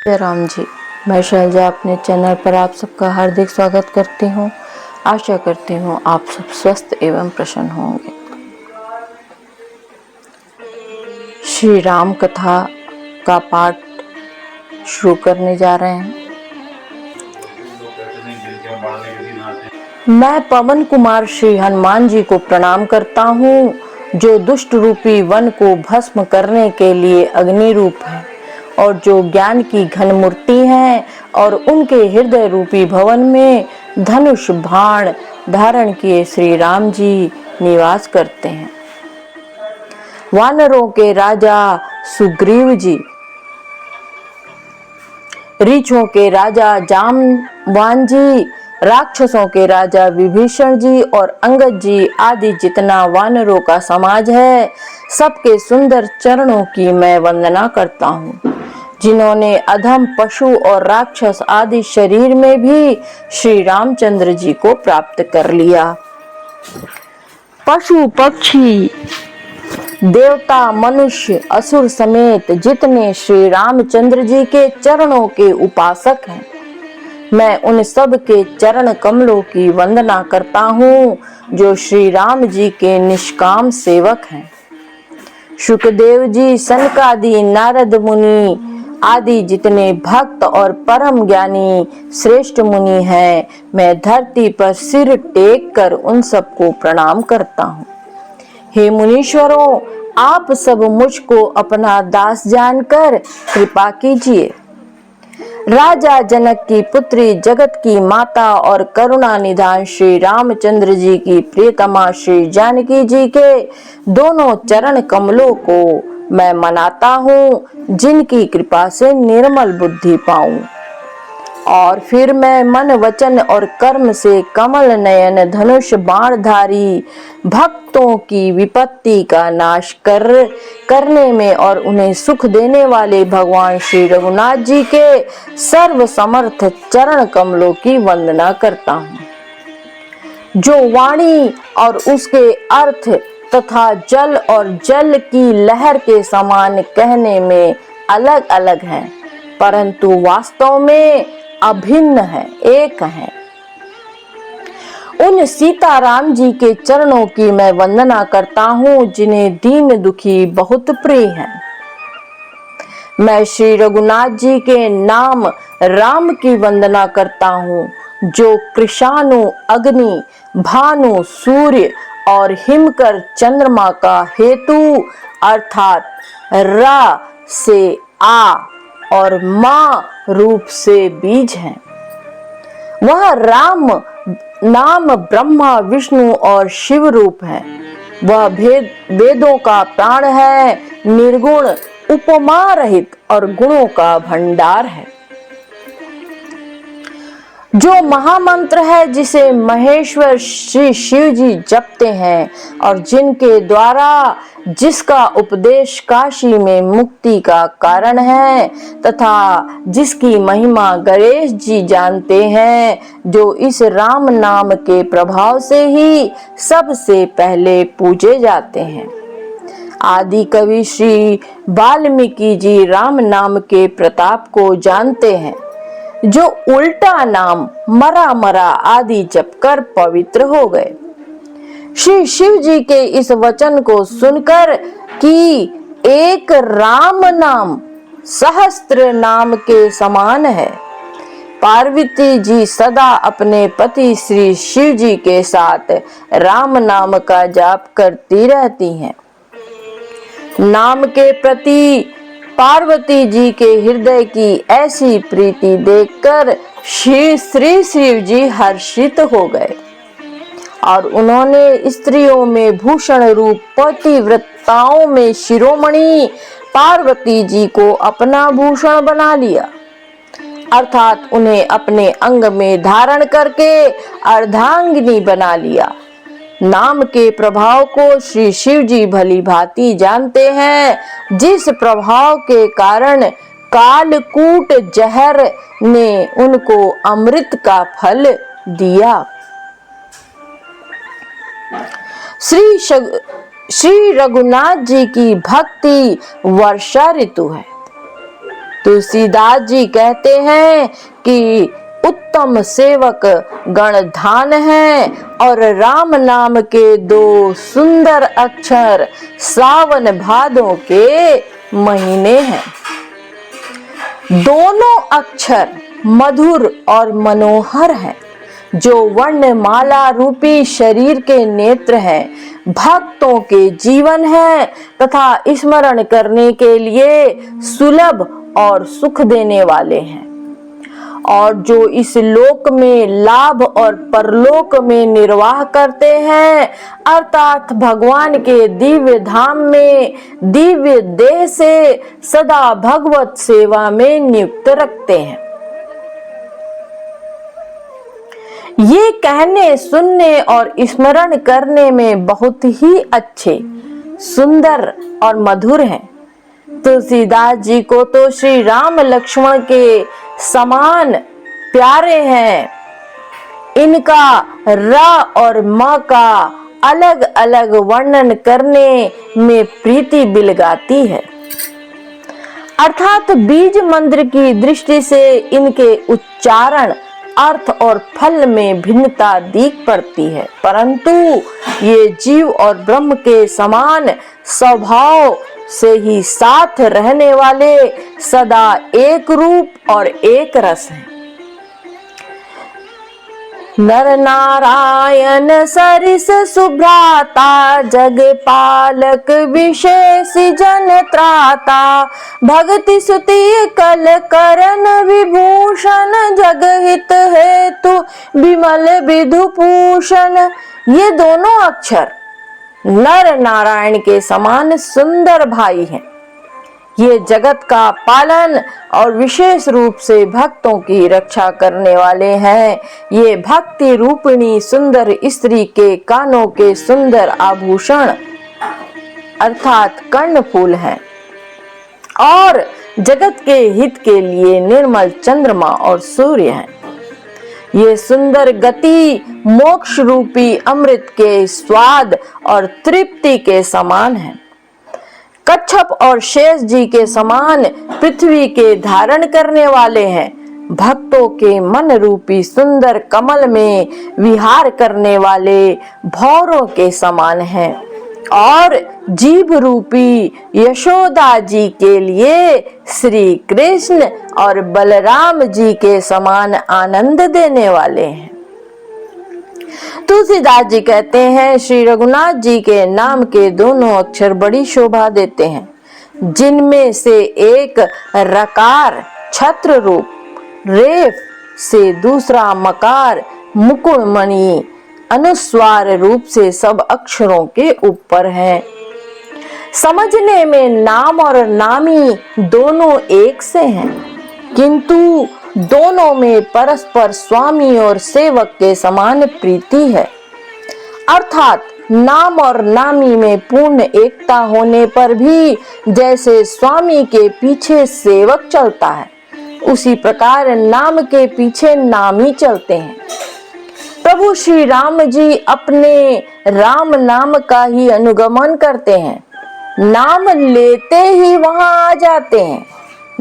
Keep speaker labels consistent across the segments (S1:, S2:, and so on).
S1: जय राम जी। मैं शैलजा अपने चैनल पर आप सबका हार्दिक स्वागत करती हूँ। आशा करती हूँ आप सब स्वस्थ एवं प्रसन्न होंगे। श्री राम कथा का पाठ शुरू करने जा रहे हैं। मैं पवन कुमार श्री हनुमान जी को प्रणाम करता हूँ, जो दुष्ट रूपी वन को भस्म करने के लिए अग्नि रूप है और जो ज्ञान की घन मूर्ति है, और उनके हृदय रूपी भवन में धनुष बाण धारण किए श्री राम जी निवास करते हैं। वानरों के राजा सुग्रीव जी, रीछों के राजा जामवान जी, राक्षसों के राजा विभीषण जी और अंगद जी आदि जितना वानरों का समाज है, सबके सुंदर चरणों की मैं वंदना करता हूँ, जिन्होंने अधम पशु और राक्षस आदि शरीर में भी श्री रामचंद्र जी को प्राप्त कर लिया। पशु पक्षी देवता मनुष्य असुर समेत जितने श्री रामचंद्र जी के चरणों के उपासक हैं, मैं उन सब के चरण कमलों की वंदना करता हूँ, जो श्री राम जी के निष्काम सेवक हैं। शुकदेव जी, सनकादि, नारद मुनि आदि जितने भक्त और परम ज्ञानी श्रेष्ठ मुनि हैं, मैं धरती पर सिर टेक कर उन सबको प्रणाम करता हूँ। हे मुनीश्वरों, आप सब मुझको अपना दास जानकर कृपा कीजिए। राजा जनक की पुत्री, जगत की माता और करुणा निधान श्री रामचंद्र जी की प्रियतमा श्री जानकी जी के दोनों चरण कमलों को मैं मनाता हूँ, जिनकी कृपा से निर्मल बुद्धि पाऊं। और फिर मैं मन वचन और कर्म से कमल नयन धनुष बाणधारी भक्तों की विपत्ति का नाश करने में और उन्हें सुख देने वाले भगवान श्री रघुनाथ जी के सर्व समर्थ चरण कमलों की वंदना करता हूँ, जो वाणी और उसके अर्थ तथा जल और जल की लहर के समान कहने में अलग अलग हैं, परंतु वास्तव में अभिन्न है, एक है। उन सीताराम जी के चरणों की मैं वंदना करता हूँ, जिन्हें दीन दुखी बहुत प्रिय हैं। मैं श्री रघुनाथ जी के नाम राम की वंदना करता हूँ, जो कृषाणु अग्नि भानु सूर्य और हिमकर चंद्रमा का हेतु अर्थात रा से आ और माँ रूप से बीज हैं। वह राम नाम ब्रह्मा विष्णु और शिव रूप है। वह वेदों का प्राण है, निर्गुण उपमा रहित और गुणों का भंडार है, जो महामंत्र है, जिसे महेश्वर श्री शिव जी जपते हैं और जिनके द्वारा जिसका उपदेश काशी में मुक्ति का कारण है, तथा जिसकी महिमा गणेश जी जानते हैं, जो इस राम नाम के प्रभाव से ही सबसे पहले पूजे जाते हैं। आदि कवि श्री वाल्मीकि जी राम नाम के प्रताप को जानते हैं, जो उल्टा नाम मरा मरा आदि जपकर पवित्र हो गए। श्री शिव जी के इस वचन को सुनकर कि एक राम नाम सहस्त्र नाम के समान है, पार्वती जी सदा अपने पति श्री शिव जी के साथ राम नाम का जाप करती रहती हैं। नाम के प्रति पार्वती जी के हृदय की ऐसी प्रीति देखकर श्री शिव जी हर्षित हो गए और उन्होंने स्त्रियों में भूषण रूप पतिव्रताओं में शिरोमणि पार्वती जी को अपना भूषण बना लिया, अर्थात उन्हें अपने अंग में धारण करके अर्धांगिनी बना लिया। नाम के प्रभाव को श्री शिव जी भली भांति जानते हैं, जिस प्रभाव के कारण कालकूट जहर ने उनको अमृत का फल दिया। श्री रघुनाथ जी की भक्ति वर्षा ऋतु है। तुलसीदास जी कहते हैं कि उत्तम सेवक गणधान है और राम नाम के दो सुंदर अक्षर सावन भादों के महीने हैं। दोनों अक्षर मधुर और मनोहर हैं, जो वर्णमाला रूपी शरीर के नेत्र हैं, भक्तों के जीवन है तथा स्मरण करने के लिए सुलभ और सुख देने वाले हैं, और जो इस लोक में लाभ और परलोक में निर्वाह करते हैं, अर्थात भगवान के दिव्य धाम में दिव्य देह से सदा भगवत सेवा में नियुक्त रखते हैं। ये कहने, सुनने और स्मरण करने में बहुत ही अच्छे, सुंदर और मधुर हैं। तुलसीदास जी को तो श्री राम लक्ष्मण के समान प्यारे हैं। इनका र और म का अलग अलग वर्णन करने में प्रीति बिलगाती है, अर्थात बीज मंत्र की दृष्टि से इनके उच्चारण, अर्थ और फल में भिन्नता दिख पड़ती है, परंतु ये जीव और ब्रह्म के समान स्वभाव से ही साथ रहने वाले सदा एक रूप और एक रस हैं। नर नारायण सरिस सुभ्राता, जग पालक विशेष जन त्राता, भक्ति सुति कल करण विभूषण, जग हित हेतु विमल विधुभूषण। ये दोनों अक्षर नर नारायण के समान सुंदर भाई हैं। ये जगत का पालन और विशेष रूप से भक्तों की रक्षा करने वाले हैं। ये भक्ति रूपिणी सुंदर स्त्री के कानों के सुंदर आभूषण अर्थात कर्णफूल हैं, और जगत के हित के लिए निर्मल चंद्रमा और सूर्य हैं। ये सुंदर गति मोक्ष रूपी अमृत के स्वाद और तृप्ति के समान है। कच्छप और शेष जी के समान पृथ्वी के धारण करने वाले हैं। भक्तों के मन रूपी सुंदर कमल में विहार करने वाले भौरों के समान हैं, और जीव रूपी यशोदा जी के लिए श्री कृष्ण और बलराम जी के समान आनंद देने वाले हैं। तुलसीदास जी कहते हैं, श्री रघुनाथ जी के नाम के दोनों अक्षर बड़ी शोभा देते हैं, जिनमें से एक रकार छत्र रूप रेफ से, दूसरा मकार मुकुटमणि अनुस्वार रूप से सब अक्षरों के ऊपर है। समझने में नाम और नामी दोनों एक से हैं, किंतु दोनों में परस्पर स्वामी और सेवक के समान प्रीति है, अर्थात नाम और नामी में पूर्ण एकता होने पर भी जैसे स्वामी के पीछे सेवक चलता है, उसी प्रकार नाम के पीछे नामी चलते हैं। प्रभु श्री राम जी अपने राम नाम का ही अनुगमन करते हैं, नाम लेते ही वहां आ जाते हैं।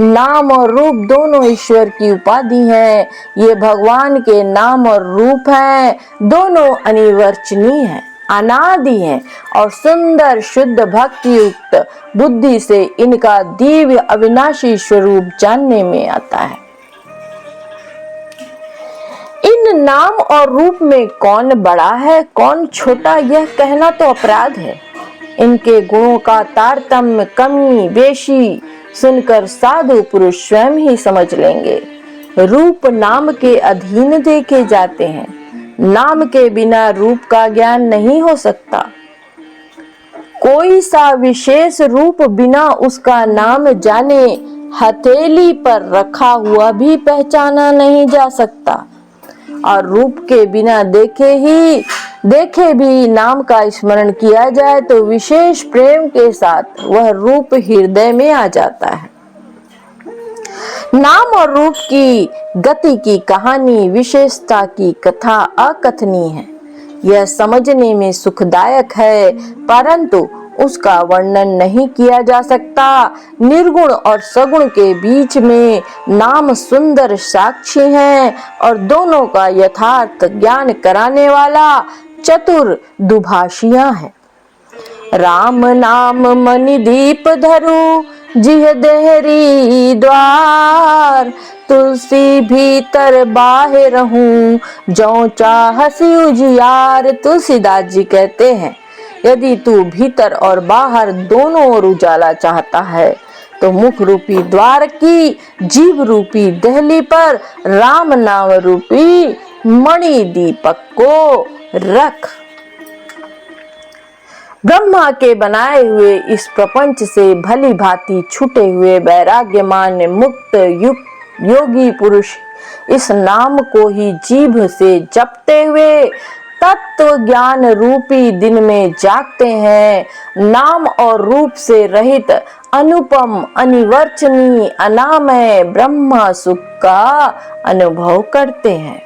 S1: नाम और रूप दोनों ईश्वर की उपाधि हैं। ये भगवान के नाम और रूप हैं, दोनों अनिर्वचनीय हैं, अनादि हैं, और सुंदर शुद्ध भक्ति युक्त बुद्धि से इनका दिव्य अविनाशी स्वरूप जानने में आता है। इन नाम और रूप में कौन बड़ा है कौन छोटा, यह कहना तो अपराध है। इनके गुणों का तारतम्य कमी बेशी सुनकर साधु पुरुष स्वयं ही समझ लेंगे। रूप नाम के अधीन देखे जाते हैं, नाम के बिना रूप का ज्ञान नहीं हो सकता। कोई सा विशेष रूप बिना उसका नाम जाने हथेली पर रखा हुआ भी पहचाना नहीं जा सकता, और रूप के बिना देखे भी नाम का स्मरण किया जाए तो विशेष प्रेम के साथ वह रूप हृदय में आ जाता है। नाम और रूप की गति की कहानी, विशेषता की कथा अकथनीय है। यह समझने में सुखदायक है, परंतु उसका वर्णन नहीं किया जा सकता। निर्गुण और सगुण के बीच में नाम सुंदर साक्षी हैं और दोनों का यथार्थ ज्ञान कराने वाला चतुर दुभाषिया है। राम नाम मणि दीप धरु जिह देहरी द्वार, तुलसी भीतर बाहर रहूं जो चाहसी उजियार। तुलसीदास जी कहते हैं, यदि तू भीतर और बाहर दोनों ओर उजाला चाहता है तो मुख रूपी द्वार की जीव रूपी देहली पर राम नाम रूपी मणि दीपक को रख। ब्रह्मा के बनाए हुए इस प्रपंच से भली भांति छूटे हुए वैराग्यमान मुक्त योगी पुरुष इस नाम को ही जीभ से जपते हुए तत्व ज्ञान रूपी दिन में जागते हैं। नाम और रूप से रहित अनुपम अनिवर्चनीय अनामय ब्रह्म सुख का अनुभव करते हैं।